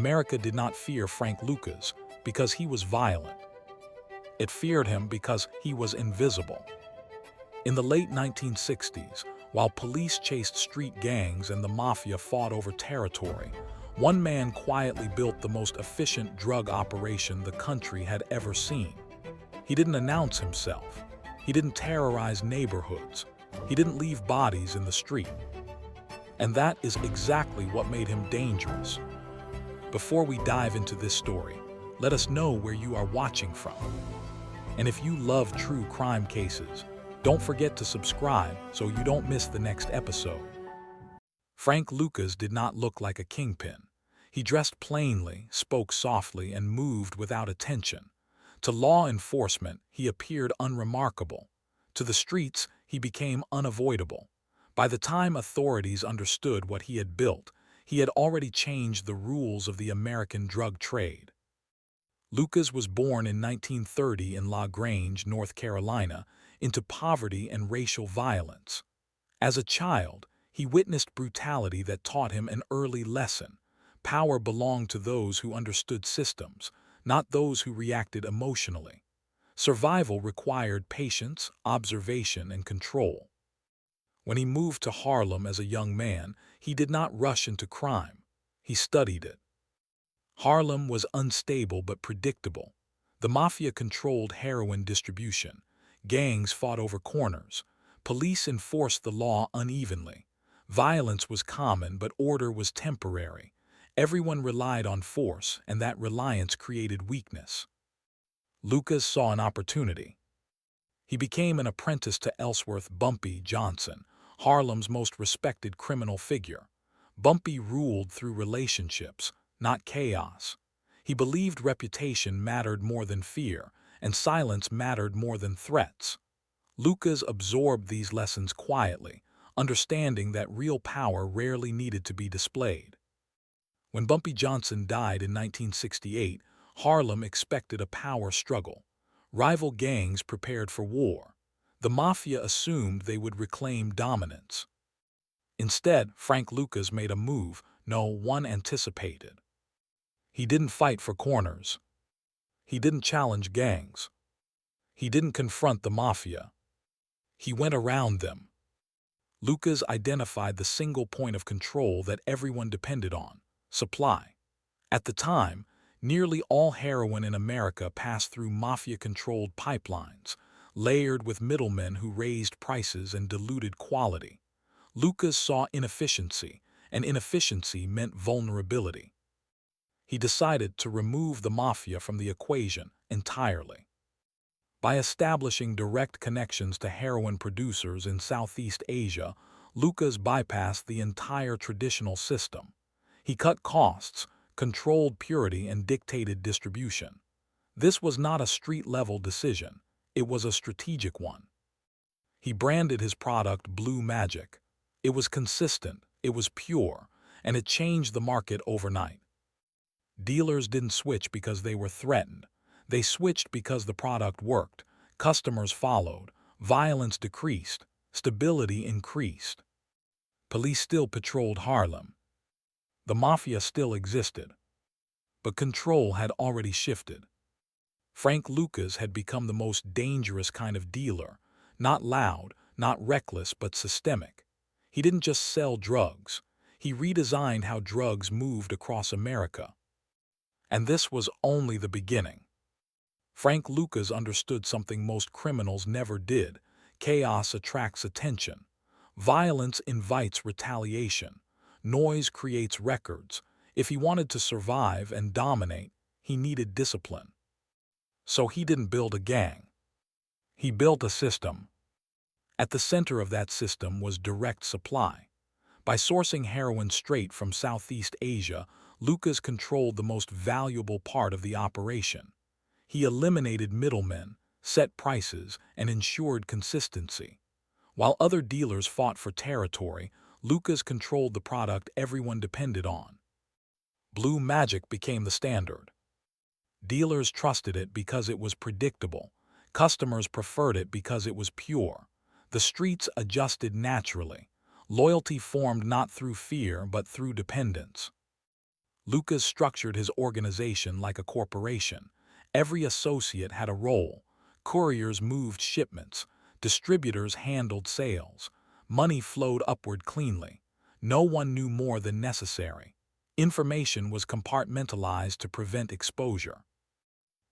America did not fear Frank Lucas because he was violent. It feared him because he was invisible. In the late 1960s, while police chased street gangs and the mafia fought over territory, one man quietly built the most efficient drug operation the country had ever seen. He didn't announce himself. He didn't terrorize neighborhoods. He didn't leave bodies in the street. And that is exactly what made him dangerous. Before we dive into this story, let us know where you are watching from. And if you love true crime cases, don't forget to subscribe so you don't miss the next episode. Frank Lucas did not look like a kingpin. He dressed plainly, spoke softly, and moved without attention. To law enforcement, he appeared unremarkable. To the streets, he became unavoidable. By the time authorities understood what he had built, he had already changed the rules of the American drug trade. Lucas was born in 1930 in La Grange, North Carolina, into poverty and racial violence. As a child, he witnessed brutality that taught him an early lesson. Power belonged to those who understood systems, not those who reacted emotionally. Survival required patience, observation, and control. When he moved to Harlem as a young man, he did not rush into crime. He studied it. Harlem was unstable but predictable. The mafia controlled heroin distribution. Gangs fought over corners. Police enforced the law unevenly. Violence was common, but order was temporary. Everyone relied on force, and that reliance created weakness. Lucas saw an opportunity. He became an apprentice to Ellsworth "Bumpy" Johnson, Harlem's most respected criminal figure. Bumpy ruled through relationships, not chaos. He believed reputation mattered more than fear, and silence mattered more than threats. Lucas absorbed these lessons quietly, understanding that real power rarely needed to be displayed. When Bumpy Johnson died in 1968, Harlem expected a power struggle. Rival gangs prepared for war. The mafia assumed they would reclaim dominance. Instead, Frank Lucas made a move no one anticipated. He didn't fight for corners. He didn't challenge gangs. He didn't confront the mafia. He went around them. Lucas identified the single point of control that everyone depended on: supply. At the time, nearly all heroin in America passed through mafia-controlled pipelines, layered with middlemen who raised prices and diluted quality. Lucas saw inefficiency, and inefficiency meant vulnerability. He decided to remove the mafia from the equation entirely. By establishing direct connections to heroin producers in Southeast Asia, Lucas bypassed the entire traditional system. He cut costs, controlled purity, and dictated distribution. This was not a street-level decision. It was a strategic one. He branded his product Blue Magic. It was consistent, it was pure, and it changed the market overnight. Dealers didn't switch because they were threatened. They switched because the product worked. Customers followed. Violence decreased. Stability increased. Police still patrolled Harlem. The mafia still existed. But control had already shifted. Frank Lucas had become the most dangerous kind of dealer. Not loud, not reckless, but systemic. He didn't just sell drugs. He redesigned how drugs moved across America. And this was only the beginning. Frank Lucas understood something most criminals never did. Chaos attracts attention. Violence invites retaliation. Noise creates records. If he wanted to survive and dominate, he needed discipline. So he didn't build a gang. He built a system. At the center of that system was direct supply. By sourcing heroin straight from Southeast Asia, Lucas controlled the most valuable part of the operation. He eliminated middlemen, set prices, and ensured consistency. While other dealers fought for territory, Lucas controlled the product everyone depended on. Blue Magic became the standard. Dealers trusted it because it was predictable. Customers preferred it because it was pure. The streets adjusted naturally. Loyalty formed not through fear but through dependence. Lucas structured his organization like a corporation. Every associate had a role. Couriers moved shipments. Distributors handled sales. Money flowed upward cleanly. No one knew more than necessary. Information was compartmentalized to prevent exposure.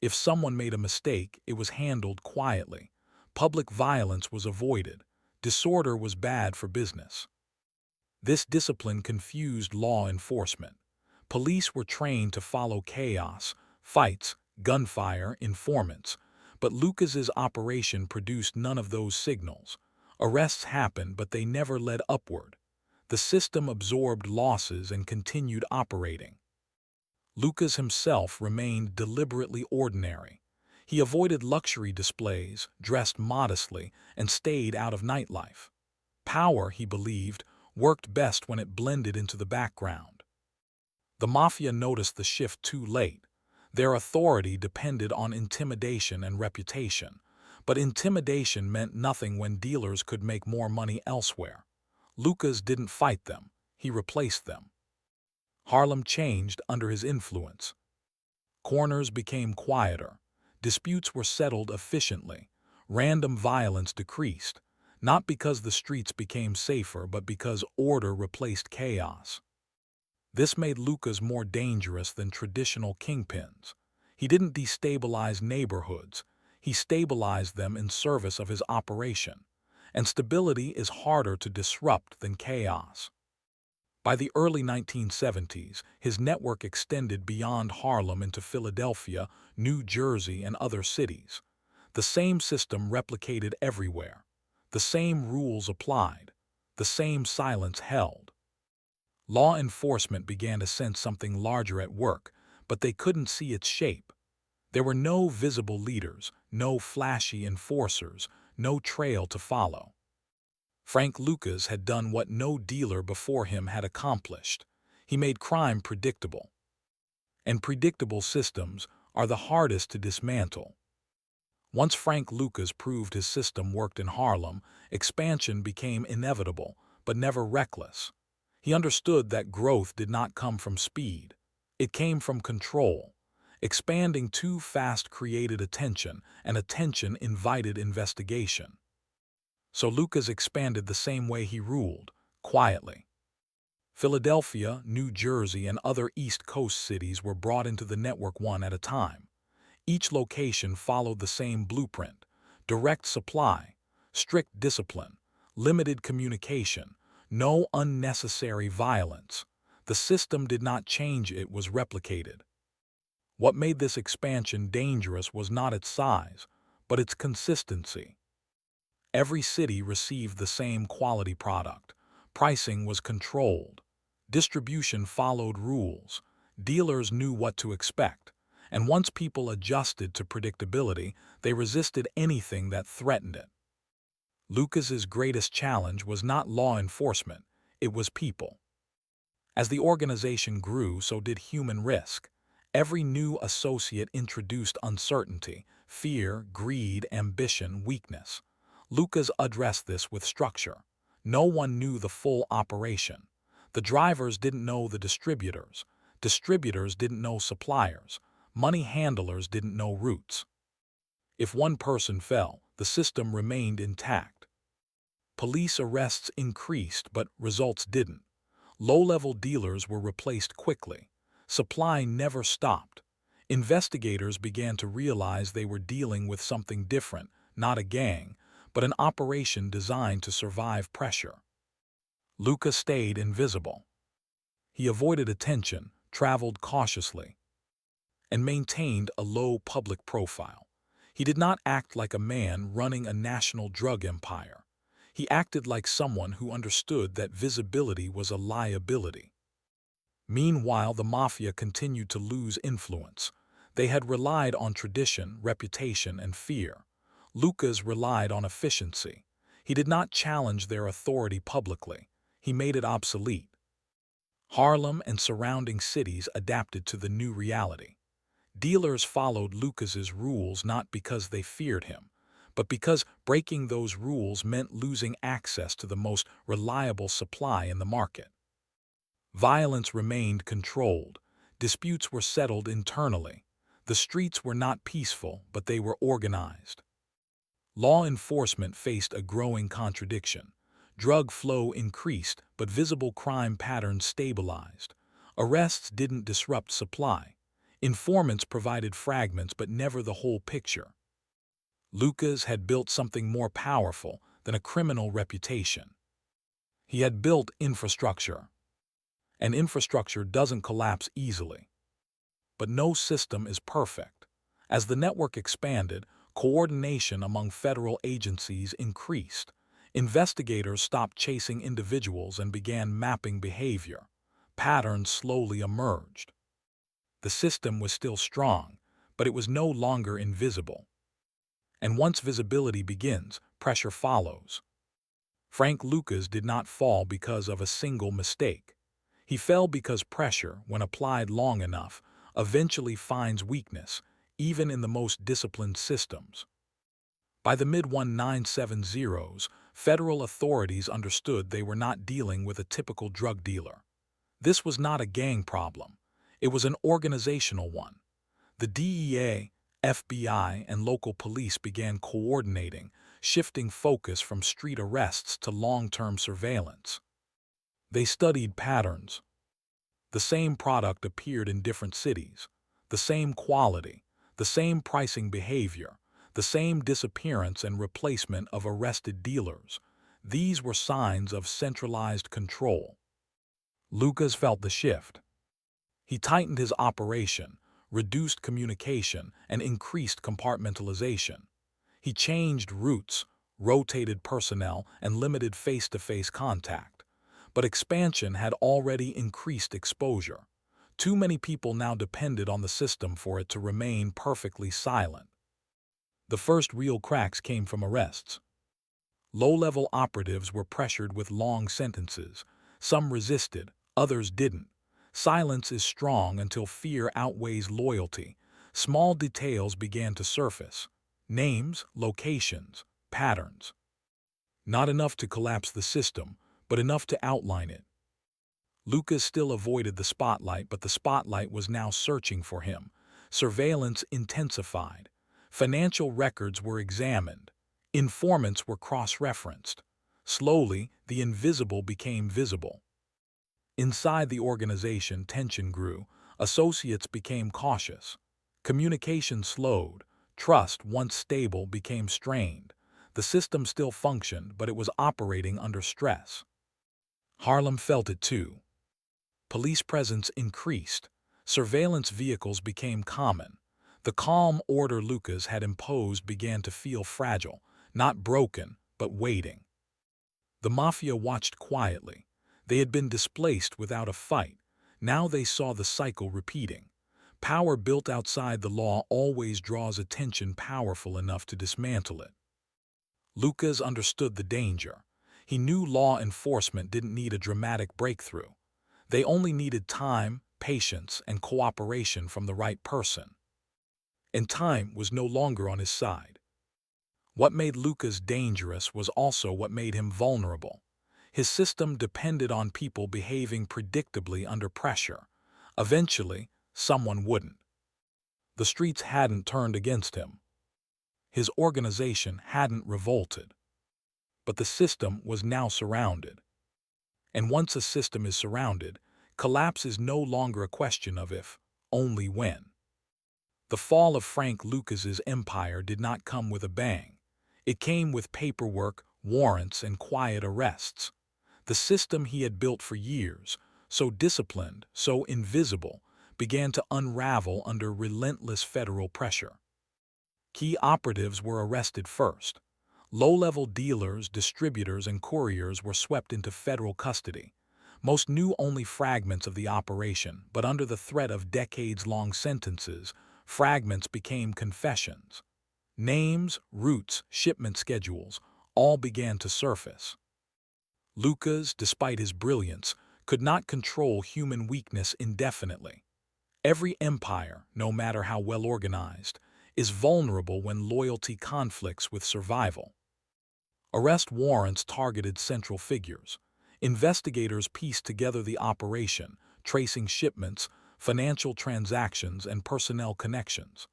If someone made a mistake, it was handled quietly. Public violence was avoided. Disorder was bad for business. This discipline confused law enforcement. Police were trained to follow chaos, fights, gunfire, informants. But Lucas's operation produced none of those signals. Arrests happened, but they never led upward. The system absorbed losses and continued operating. Lucas himself remained deliberately ordinary. He avoided luxury displays, dressed modestly, and stayed out of nightlife. Power, he believed, worked best when it blended into the background. The mafia noticed the shift too late. Their authority depended on intimidation and reputation, but intimidation meant nothing when dealers could make more money elsewhere. Lucas didn't fight them, he replaced them. Harlem changed under his influence. Corners became quieter. Disputes were settled efficiently. Random violence decreased, not because the streets became safer, but because order replaced chaos. This made Lucas more dangerous than traditional kingpins. He didn't destabilize neighborhoods, he stabilized them in service of his operation. And stability is harder to disrupt than chaos. By the early 1970s, his network extended beyond Harlem into Philadelphia, New Jersey, and other cities. The same system replicated everywhere. The same rules applied. The same silence held. Law enforcement began to sense something larger at work, but they couldn't see its shape. There were no visible leaders, no flashy enforcers, no trail to follow. Frank Lucas had done what no dealer before him had accomplished. He made crime predictable. And predictable systems are the hardest to dismantle. Once Frank Lucas proved his system worked in Harlem, expansion became inevitable, but never reckless. He understood that growth did not come from speed. It came from control. Expanding too fast created attention, and attention invited investigation. So Lucas expanded the same way he ruled, quietly. Philadelphia, New Jersey, and other East Coast cities were brought into the network one at a time. Each location followed the same blueprint: direct supply, strict discipline, limited communication, no unnecessary violence. The system did not change, it was replicated. What made this expansion dangerous was not its size, but its consistency. Every city received the same quality product. Pricing was controlled. Distribution followed rules. Dealers knew what to expect. And once people adjusted to predictability, they resisted anything that threatened it. Lucas's greatest challenge was not law enforcement, it was people. As the organization grew, so did human risk. Every new associate introduced uncertainty, fear, greed, ambition, weakness. Lucas addressed this with structure. No one knew the full operation. The drivers didn't know the distributors. Distributors didn't know suppliers. Money handlers didn't know routes. If one person fell, the system remained intact. Police arrests increased, but results didn't. Low-level dealers were replaced quickly. Supply never stopped. Investigators began to realize they were dealing with something different, not a gang, but an operation designed to survive pressure. Lucas stayed invisible. He avoided attention, traveled cautiously, and maintained a low public profile. He did not act like a man running a national drug empire. He acted like someone who understood that visibility was a liability. Meanwhile, the mafia continued to lose influence. They had relied on tradition, reputation, and fear. Lucas relied on efficiency. He did not challenge their authority publicly. He made it obsolete. Harlem and surrounding cities adapted to the new reality. Dealers followed Lucas's rules not because they feared him, but because breaking those rules meant losing access to the most reliable supply in the market. Violence remained controlled. Disputes were settled internally. The streets were not peaceful, but they were organized. Law enforcement faced a growing contradiction. Drug flow increased, but visible crime patterns stabilized. Arrests didn't disrupt supply. Informants provided fragments, but never the whole picture. Lucas had built something more powerful than a criminal reputation. He had built infrastructure. And infrastructure doesn't collapse easily. But no system is perfect. As the network expanded, coordination among federal agencies increased. Investigators stopped chasing individuals and began mapping behavior. Patterns slowly emerged. The system was still strong, but it was no longer invisible. And once visibility begins, pressure follows. Frank Lucas did not fall because of a single mistake. He fell because pressure, when applied long enough, eventually finds weakness, even in the most disciplined systems. By the mid-1970s, federal authorities understood they were not dealing with a typical drug dealer. This was not a gang problem. It was an organizational one. The DEA, FBI, and local police began coordinating, shifting focus from street arrests to long-term surveillance. They studied patterns. The same product appeared in different cities, the same quality, the same pricing behavior, the same disappearance and replacement of arrested dealers. These were signs of centralized control. Lucas felt the shift. He tightened his operation, reduced communication, and increased compartmentalization. He changed routes, rotated personnel, and limited face-to-face contact. But expansion had already increased exposure. Too many people now depended on the system for it to remain perfectly silent. The first real cracks came from arrests. Low-level operatives were pressured with long sentences. Some resisted, others didn't. Silence is strong until fear outweighs loyalty. Small details began to surface. Names, locations, patterns. Not enough to collapse the system, but enough to outline it. Lucas still avoided the spotlight, but the spotlight was now searching for him. Surveillance intensified. Financial records were examined. Informants were cross-referenced. Slowly, the invisible became visible. Inside the organization, tension grew. Associates became cautious. Communication slowed. Trust, once stable, became strained. The system still functioned, but it was operating under stress. Harlem felt it too. Police presence increased. Surveillance vehicles became common. The calm order Lucas had imposed began to feel fragile, not broken, but waiting. The mafia watched quietly. They had been displaced without a fight. Now they saw the cycle repeating. Power built outside the law always draws attention powerful enough to dismantle it. Lucas understood the danger. He knew law enforcement didn't need a dramatic breakthrough. They only needed time, patience, and cooperation from the right person. And time was no longer on his side. What made Lucas dangerous was also what made him vulnerable. His system depended on people behaving predictably under pressure. Eventually, someone wouldn't. The streets hadn't turned against him. His organization hadn't revolted. But the system was now surrounded. And once a system is surrounded, collapse is no longer a question of if, only when. The fall of Frank Lucas's empire did not come with a bang. It came with paperwork, warrants, and quiet arrests. The system he had built for years, so disciplined, so invisible, began to unravel under relentless federal pressure. Key operatives were arrested first. Low-level dealers, distributors, and couriers were swept into federal custody. Most knew only fragments of the operation, but under the threat of decades-long sentences, fragments became confessions. Names, routes, shipment schedules, all began to surface. Lucas, despite his brilliance, could not control human weakness indefinitely. Every empire, no matter how well organized, is vulnerable when loyalty conflicts with survival. Arrest warrants targeted central figures. Investigators pieced together the operation, tracing shipments, financial transactions, and personnel connections.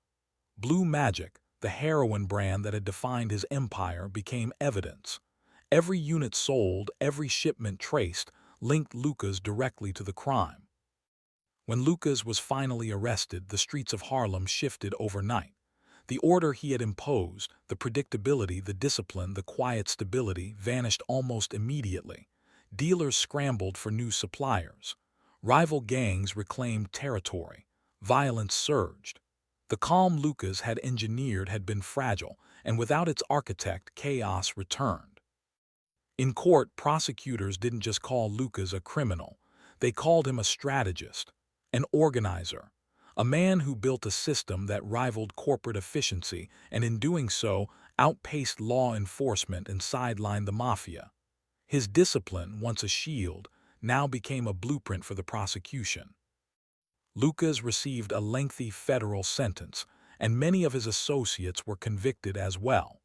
Blue Magic, the heroin brand that had defined his empire, became evidence. Every unit sold, every shipment traced, linked Lucas directly to the crime. When Lucas was finally arrested, the streets of Harlem shifted overnight. The order he had imposed, the predictability, the discipline, the quiet stability, vanished almost immediately. Dealers scrambled for new suppliers. Rival gangs reclaimed territory. Violence surged. The calm Lucas had engineered had been fragile, and without its architect, chaos returned. In court, prosecutors didn't just call Lucas a criminal. They called him a strategist, an organizer, a man who built a system that rivaled corporate efficiency and in doing so outpaced law enforcement and sidelined the mafia. His discipline, once a shield, now became a blueprint for the prosecution. Lucas received a lengthy federal sentence, and many of his associates were convicted as well.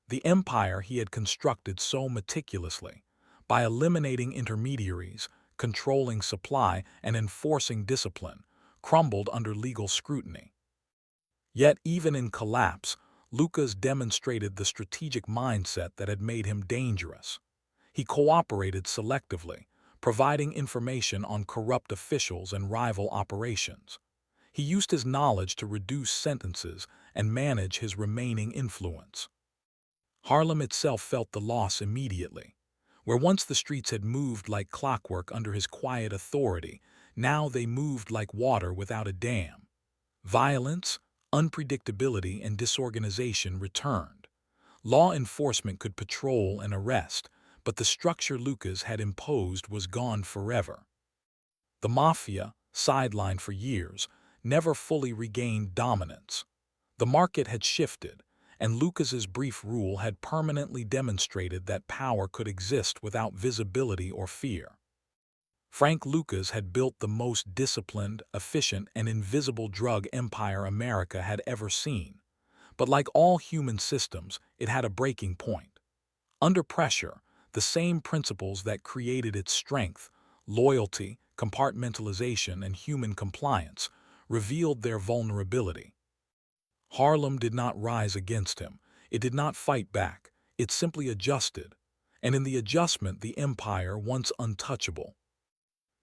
The empire he had constructed so meticulously, by eliminating intermediaries, controlling supply, and enforcing discipline, crumbled under legal scrutiny. Yet even in collapse, Lucas demonstrated the strategic mindset that had made him dangerous. He cooperated selectively, providing information on corrupt officials and rival operations. He used his knowledge to reduce sentences and manage his remaining influence. Harlem itself felt the loss immediately. Where once the streets had moved like clockwork under his quiet authority, now they moved like water without a dam. Violence, unpredictability, and disorganization returned. Law enforcement could patrol and arrest, but the structure Lucas had imposed was gone forever. The mafia, sidelined for years, never fully regained dominance. The market had shifted, and Lucas's brief rule had permanently demonstrated that power could exist without visibility or fear. Frank Lucas had built the most disciplined, efficient, and invisible drug empire America had ever seen. But like all human systems, it had a breaking point. Under pressure, the same principles that created its strength, loyalty, compartmentalization, and human compliance, revealed their vulnerability. Harlem did not rise against him. It did not fight back. It simply adjusted. And in the adjustment, the empire, once untouchable,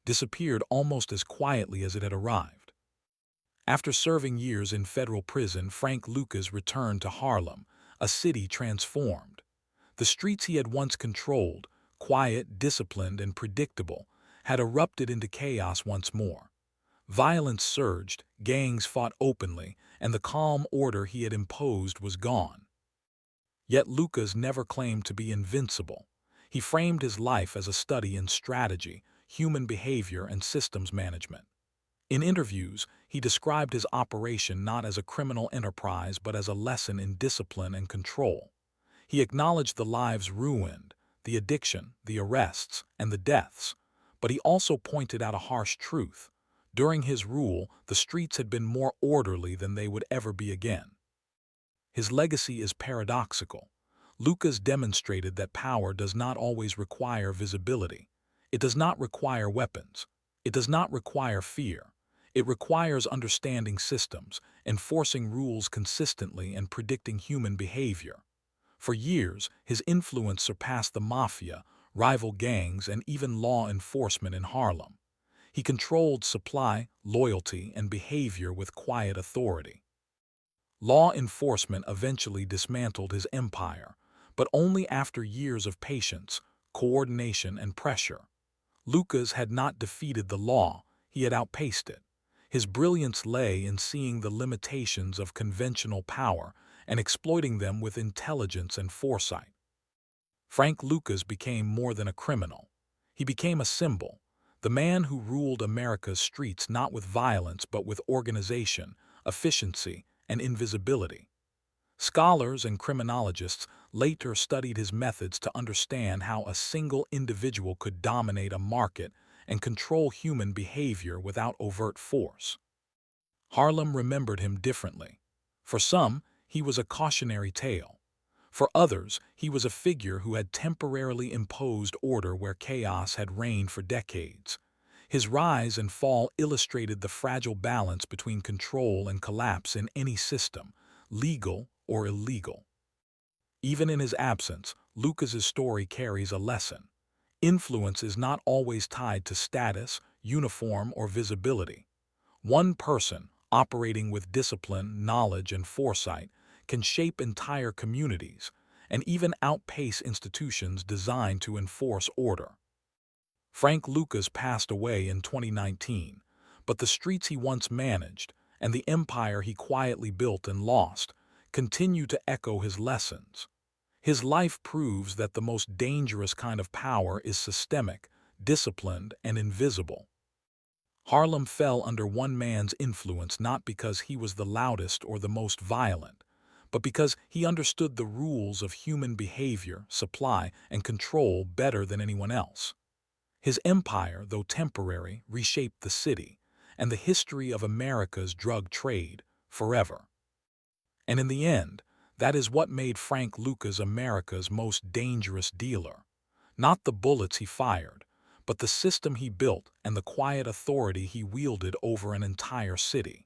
disappeared almost as quietly as it had arrived. After serving years in federal prison, Frank Lucas returned to Harlem, a city transformed. The streets he had once controlled, quiet, disciplined, and predictable, had erupted into chaos once more. Violence surged, gangs fought openly, and the calm order he had imposed was gone. Yet Lucas never claimed to be invincible. He framed his life as a study in strategy, human behavior, and systems management. In interviews, he described his operation not as a criminal enterprise but as a lesson in discipline and control. He acknowledged the lives ruined, the addiction, the arrests, and the deaths, but he also pointed out a harsh truth. During his rule, the streets had been more orderly than they would ever be again. His legacy is paradoxical. Lucas demonstrated that power does not always require visibility. It does not require weapons. It does not require fear. It requires understanding systems, enforcing rules consistently, and predicting human behavior. For years, his influence surpassed the mafia, rival gangs, and even law enforcement in Harlem. He controlled supply, loyalty, and behavior with quiet authority. Law enforcement eventually dismantled his empire, but only after years of patience, coordination, and pressure. Lucas had not defeated the law, he had outpaced it. His brilliance lay in seeing the limitations of conventional power and exploiting them with intelligence and foresight. Frank Lucas became more than a criminal. He became a symbol, the man who ruled America's streets not with violence but with organization, efficiency, and invisibility. Scholars and criminologists later studied his methods to understand how a single individual could dominate a market and control human behavior without overt force. Harlem remembered him differently. For some, he was a cautionary tale. For others, he was a figure who had temporarily imposed order where chaos had reigned for decades. His rise and fall illustrated the fragile balance between control and collapse in any system, legal or illegal. Even in his absence, Lucas's story carries a lesson. Influence is not always tied to status, uniform, or visibility. One person, operating with discipline, knowledge, and foresight, can shape entire communities and even outpace institutions designed to enforce order. Frank Lucas passed away in 2019, but the streets he once managed and the empire he quietly built and lost continue to echo his lessons. His life proves that the most dangerous kind of power is systemic, disciplined, and invisible. Harlem fell under one man's influence not because he was the loudest or the most violent, but because he understood the rules of human behavior, supply, and control better than anyone else. His empire, though temporary, reshaped the city and the history of America's drug trade forever. And in the end, that is what made Frank Lucas America's most dangerous dealer. Not the bullets he fired, but the system he built and the quiet authority he wielded over an entire city.